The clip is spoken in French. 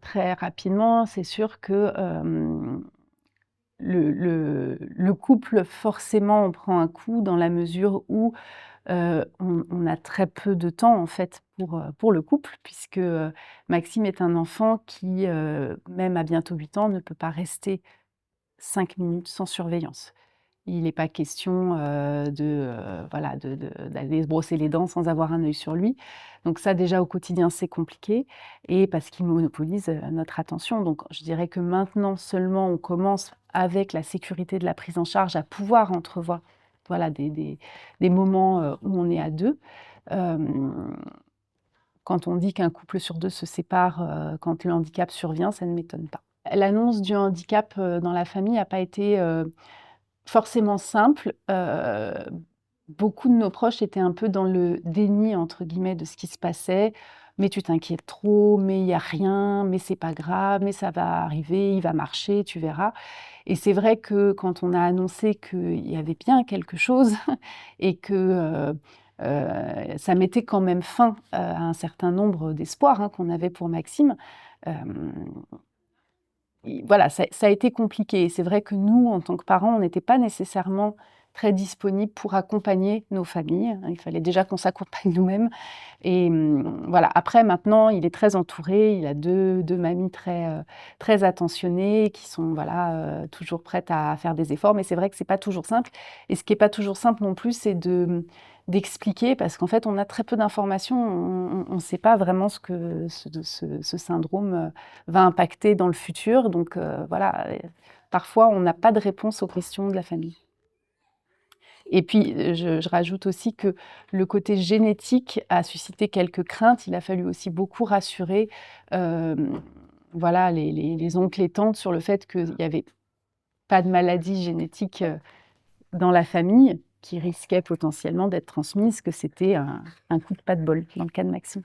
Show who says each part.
Speaker 1: très rapidement, c'est sûr que, le couple, forcément, on prend un coup dans la mesure où, on a très peu de temps, en fait, pour le couple puisque, Maxime est un enfant qui, même à bientôt 8 ans, ne peut pas rester 5 minutes sans surveillance. Il n'est pas question, voilà, d'aller se brosser les dents sans avoir un œil sur lui. Donc ça, déjà, au quotidien, c'est compliqué et parce qu'il monopolise, notre attention. Donc je dirais que maintenant seulement, on commence, avec la sécurité de la prise en charge, à pouvoir entrevoir, voilà, des moments, où on est à 2. Hem, Quand on dit qu'un couple sur 2 se sépare, quand le handicap survient, ça ne m'étonne pas. L'annonce du handicap, dans la famille n'a pas été, forcément simple. Beaucoup de nos proches étaient un peu dans le «déni» entre guillemets de ce qui se passait. «Mais tu t'inquiètes trop, mais il y a rien, mais c'est pas grave, mais ça va arriver, il va marcher, tu verras» et c'est vrai que quand on a annoncé qu'il y avait bien quelque chose et que, ça mettait quand même fin, à un certain nombre d'espoirs, hein, qu'on avait pour Maxime, hem et voilà, ça a été compliqué et c'est vrai que nous, en tant que parents, on n'était pas nécessairement très disponibles pour accompagner nos familles. Il fallait déjà qu'on s'accompagne nous-mêmes et voilà. Après maintenant, il est très entouré, il a deux mamies très attentionnées qui sont, voilà, toujours prêtes à faire des efforts. Mais c'est vrai que c'est pas toujours simple et ce qui est pas toujours simple non plus, c'est d'expliquer parce qu'en fait, on a très peu d'informations. On sait pas vraiment ce que ce syndrome, va impacter dans le futur. Donc voilà, parfois on n'a pas de réponse aux questions de la famille. Et puis, je rajoute aussi que le côté génétique a suscité quelques craintes. Il a fallu aussi beaucoup rassurer, hem, voilà, les oncles et tantes sur le fait qu'il y avait pas de maladie génétique, dans la famille qui risquait potentiellement d'être transmise, que c'était un coup de pas de bol dans le cas de Maxime.